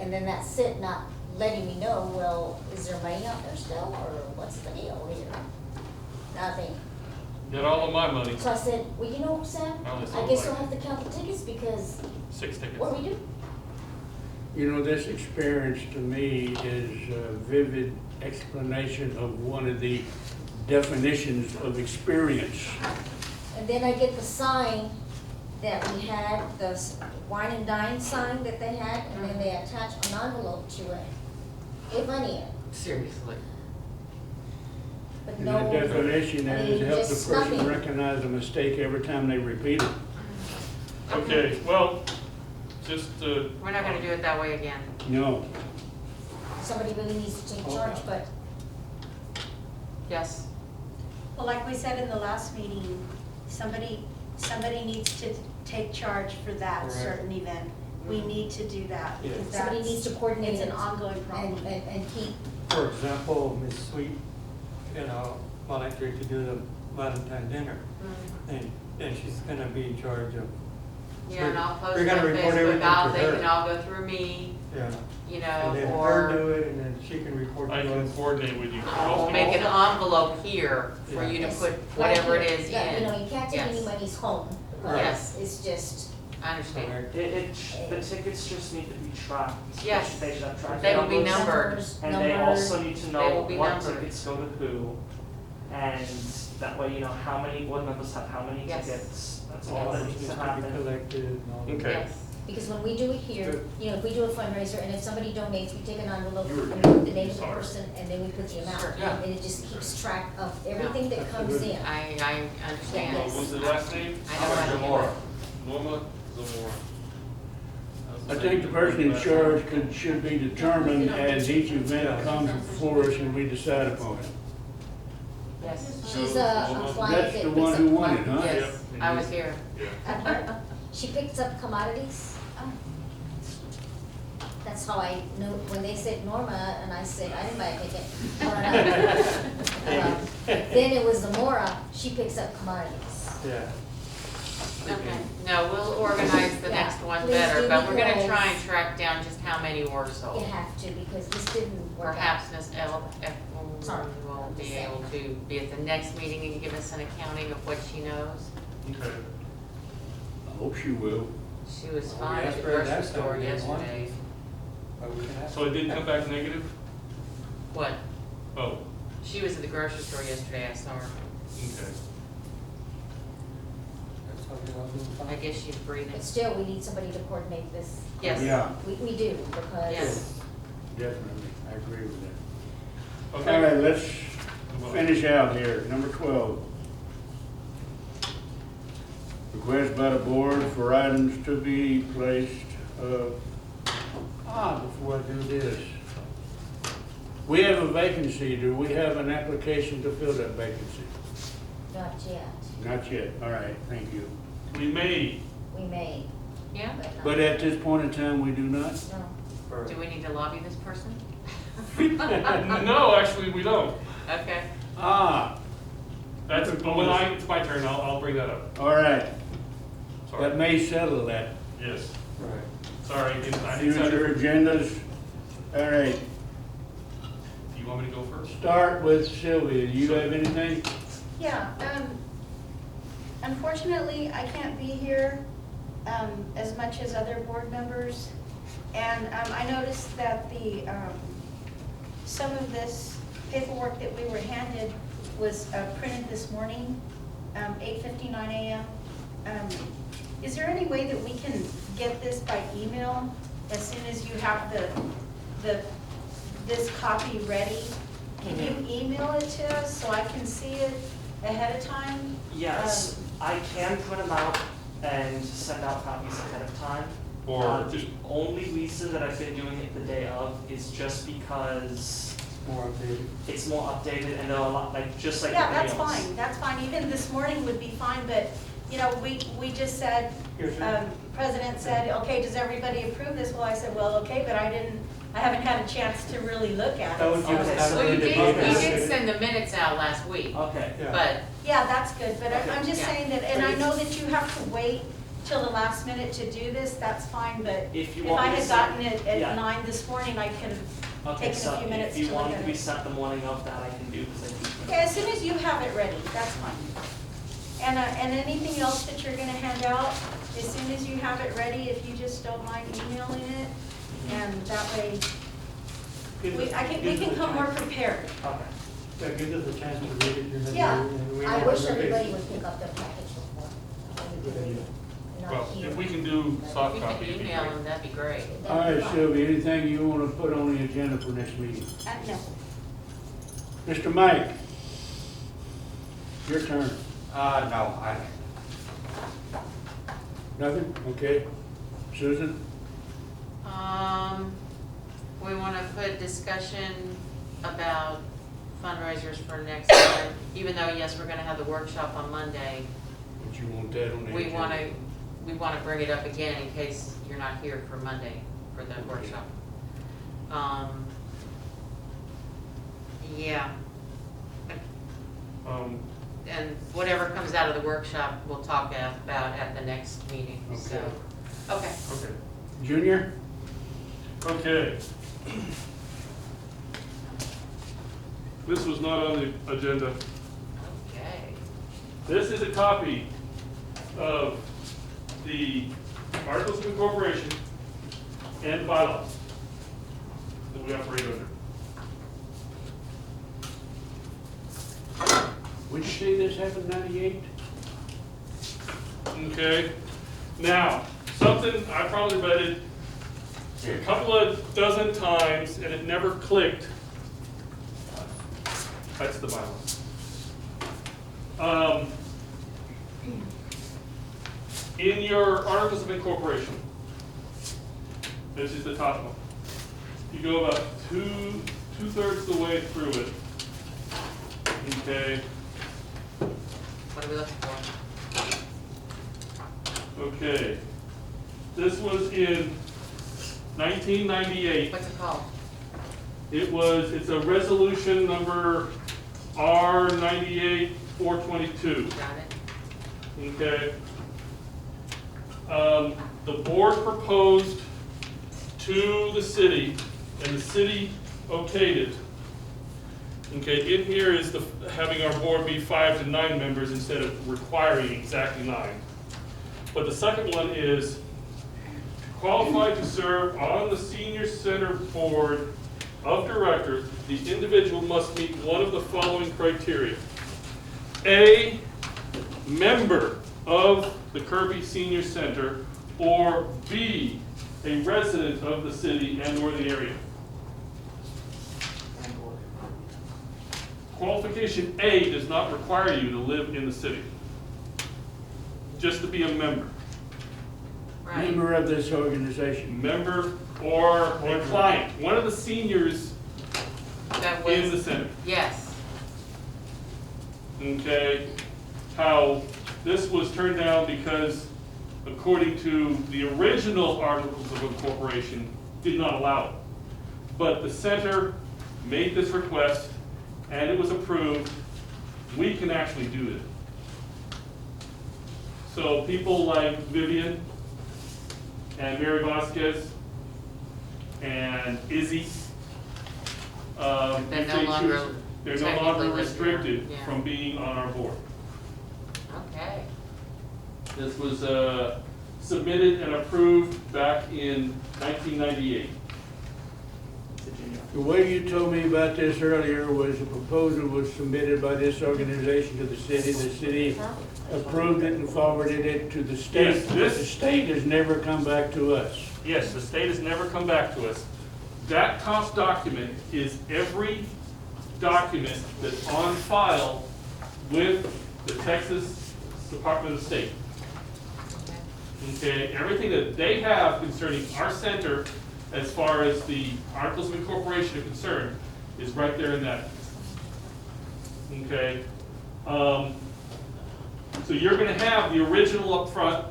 And then that's it, not letting me know, well, is there money out there still, or what's the deal here? Nothing. Got all of my money. So I said, well, you know, Sam, I only I sold guess like we'll have to count the tickets because 6 tickets. what do we do? You know, this experience to me is a vivid explanation of one of the definitions of experience. And then I get the sign that we had, the wine and dine sign that they had, and then they attach an envelope to it. Give money in, Seriously. but And no. that definition I is mean, help the just person nothing. recognize a mistake every time they repeat it. Okay, well, just, We're not gonna do it that way again. No. Somebody really needs to take charge, but Yes. Well, like we said in the last meeting, somebody needs to take charge for that Correct. certain event. We need to do that. Yeah. because somebody that's- needs to coordinate It's an it ongoing problem. and keep, For example, Miss Sweet, volunteered to do the Valentine dinner, and she's gonna be in charge of. Yeah, and I'll post We're it gonna on report Facebook, everything to they her. can all go through me, Yeah, you and know, then her do or it, and then she can report I to can us. coordinate with you. I'll make an envelope here for you to Yes, put right whatever it here. is Yeah, you know, in. you can't take Yes. anybody's home, Yes. because it's just, I understand. Correct. The tickets just need to be tracked. Yes. They should have tracked They will be numbers. numbered. numbers, And they also need to They know will be what numbered. tickets go to who. And that way, you know, how many board members have how many Yes. tickets. That's All all that that needs needs to to be happen. collected and all that. Okay. Yes. because when we do it here, Good. you know, if we do a fundraiser, and if somebody donates, we take an envelope, You were and we put the name of the sorry. person, and then we put the amount. Sure. Yeah. And it just keeps track of everything that That's comes good. in. I understand. What was the last name? I know how to do it. Norma Zamora. I think the person in charge should be determined as each event comes before us and we decide upon it. Yes. She's a client that That's picks the up. one who won it, huh? Yes, I was here. Yeah. At her, she picks up commodities. That's how I know, when they said Norma, and I said, I didn't buy a ticket. Then it was Zamora, she picks up commodities. Yeah. Okay, no, we'll organize the Yeah, next one please better, do, but we're gonna because- try and track down just how many were You sold. have to, because this didn't work out. Perhaps Ms. Sorry. will be able to be at the next meeting and give us an accounting of what she knows. Okay. I hope she will. She was Well, we fine at asked the her grocery last time, store we didn't want yesterday. But we can ask. So it didn't come back negative? What? Oh, She was at the grocery store yesterday, I saw her. okay. That's how we all do I it. guess she's breathing. But still, we need somebody to coordinate this. Yes. Yeah, We do, because. Yes. definitely. I agree with that. Okay. All right, let's finish out here. Number 12. Request by the board for items to be placed, before I do this. We have a vacancy. Do we have an application to fill that vacancy? Not yet. Not yet. All right, thank you. We may, We may, Yeah? but not. But at this point in time, we do not? No. Do we need to lobby this person? no, actually, we don't. Okay. That's, but it's my turn, I'll bring that up. All right. Sorry. That may settle that. Yes, Right. sorry. Future agendas. All right, Do you want me to go first? start with Sylvia. Do you have anything? Yeah, unfortunately, I can't be here, as much as other board members. And, I noticed that some of this paperwork that we were handed was, printed this morning, 8:59 a.m. Is there any way that we can get this by email as soon as you have this copy ready? Can you email it to us so I can see it ahead of time? Yes, I can print them out and send out copies ahead of time. Or The only reason that I've been doing it the day of is just because More updated. it's more updated and they're a lot, just like Yeah, everything that's else. fine, that's fine. Even this morning would be fine, but, you know, we just said, Here's your- President said, okay, does everybody approve this? Well, I said, well, okay, but I haven't had a chance to really look at That would it. give us Okay, time so Well, to you read did, the you papers. did send the minutes out last week, Okay. Yeah. but Yeah, that's good, but I'm just Yeah. saying that, and I know that you have to wait till the last minute to do this, that's fine, but If you if want I me to had send- gotten it yeah. at 9 this morning, I could have Okay, taken a so few minutes if you to want look it at to be it. sent the morning of, that I can do, because I do. Yeah, as soon as you have it ready, that's fine. And anything else that you're gonna hand out, as soon as you have it ready, if you just don't mind emailing it, and that way, we can come more prepared. Okay. That gives us a chance to read it. You're gonna Yeah, do it, and we I know wish what it is. everybody would pick up their package before. Good idea. Not Well, here. if we can do If soft you copy, can it'd be email great. them, that'd be great. All right, Sylvia, anything you want to put on the agenda for next meeting? No. Mr. Mike, your turn. No, Nothing? Okay. Susan? We wanna put discussion about fundraisers for next month, even though, yes, we're gonna have the workshop on Monday. Would you want that on the We agenda? wanna bring it up again in case you're not here for Monday for the workshop. Yeah, and whatever comes out of the workshop, we'll talk about at the next meeting, so. Okay. Okay. Junior? Okay. This was not on the agenda. Okay. This is a copy of the Articles of Incorporation and bylaws that we operate under. Would you say this happened in 98? Okay, now, something I probably read it a couple of dozen times and it never clicked. That's the bylaws. In your Articles of Incorporation, this is the top one. You go about two-thirds of the way through it. Okay. What are we looking for? Okay, this was in 1998. What's it called? It's a resolution number R98-422, Got it? okay? The board proposed to the city, and the city okayed it. Okay, in here is having our board be 5 to 9 members instead of requiring exactly 9. But the second one is qualified to serve on the senior center board of directors, the individual must meet one of the following criteria. A, member of the Kirby Senior Center, or B, a resident of the city and or the area. Qualification A does not require you to live in the city, just to be a member. Right. Member of this organization. Member or a client, one of the seniors That in the was, center. yes. Okay, how this was turned down because according to the original Articles of Incorporation, did not allow it. But the center made this request and it was approved. We can actually do it. So people like Vivian and Mary Vasquez and Izzy, They're if no they longer choose, they're no technically longer live here. restricted Yeah. from being on our board. Okay. This was submitted and approved back in 1998. The way you told me about this earlier was a proposal was submitted by this organization to the city. The city approved it and forwarded it to the state. Yes, But this- the state has never come back to us. Yes, the state has never come back to us. That top document is every document that's on file with the Texas Department of State. Okay, everything that they have concerning our center, as far as the Articles of Incorporation are concerned, is right there in that. Okay? So you're gonna have the original up front,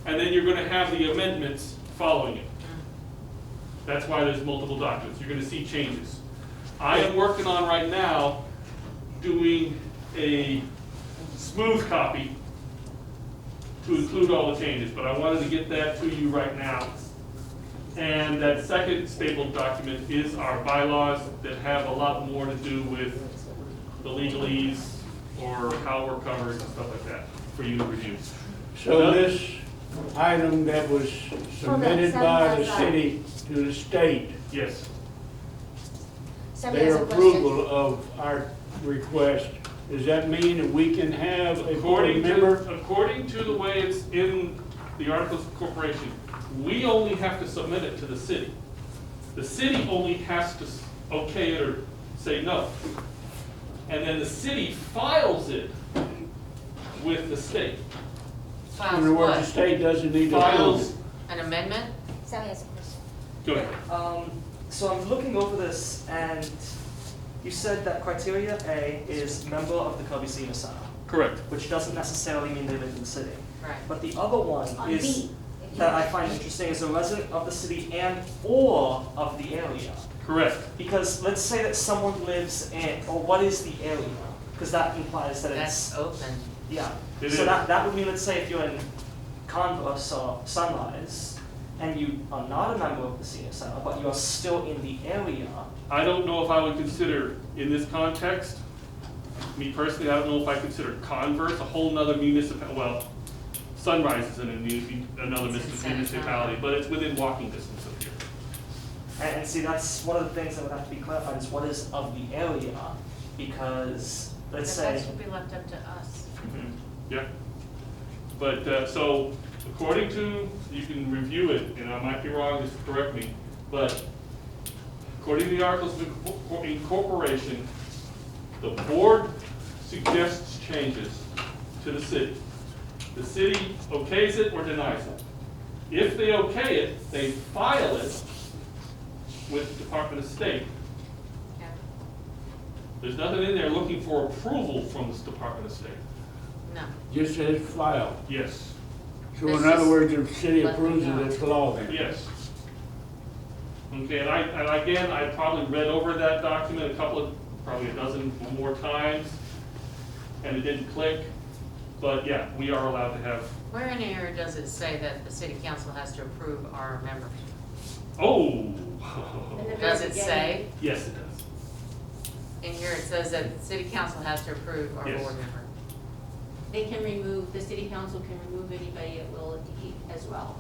and then you're gonna have the amendments following it. That's why there's multiple documents. You're gonna see changes. I am working on right now doing a smooth copy to include all the changes, but I wanted to get that to you right now. And that second stapled document is our bylaws that have a lot more to do with the legalese or how we're covered and stuff like that for you to review. So this item that was submitted by the city to the state, Yes, Somebody has their a question. approval of our request, does that mean that we can have a board according member? to the way it's in the Articles of Corporation, we only have to submit it to the city. The city only has to okay it or say no. And then the city files it with the state. In Files other words, the what? state doesn't need to approve Files, it. An amendment? Somebody has a question. go ahead. So I'm looking over this, and you said that criteria A is member of the Kirby Senior Center, Correct. which doesn't necessarily mean they live in the city. Right. But the other one On is, B. that I find interesting, is a resident of the city and or of the area. Correct. Because let's say that someone lives in, or what is the area? Because that implies that That's it's, open. yeah. It So is. that would mean, let's say if you're in Converse or Sunrise, and you are not a member of the senior center, but you're still in the area, I don't know if I would consider, in this context, me personally, I don't know if I consider Converse a whole nother municipality. Well, Sunrise is in another It's in San municipality, Antonio. but it's within walking distance of here. and see, that's one of the things that would have to be clarified, is what is of the area, because, let's But that say, should be left up to us. Mhm. Yeah. But, so, according to, you can review it, and I might be wrong, just correct me, but according to the Articles of Incorporation, the board suggests changes to the city. The city okays it or denies it. If they okay it, they file it with the Department of State. Yeah. There's nothing in there looking for approval from this Department of State. No. Just says file. Yes, So This in other is- words, if the city let them approves know. it, it's law then? yes. Okay, and again, I probably read over that document probably a dozen or more times, and it didn't click, but yeah, we are allowed to have, Where in here does it say that the city council has to approve our membership? oh. Does it say? Yes, it does. In here it says that the city council has to approve our Yes. board member. They can remove, the city council can remove anybody at will as well.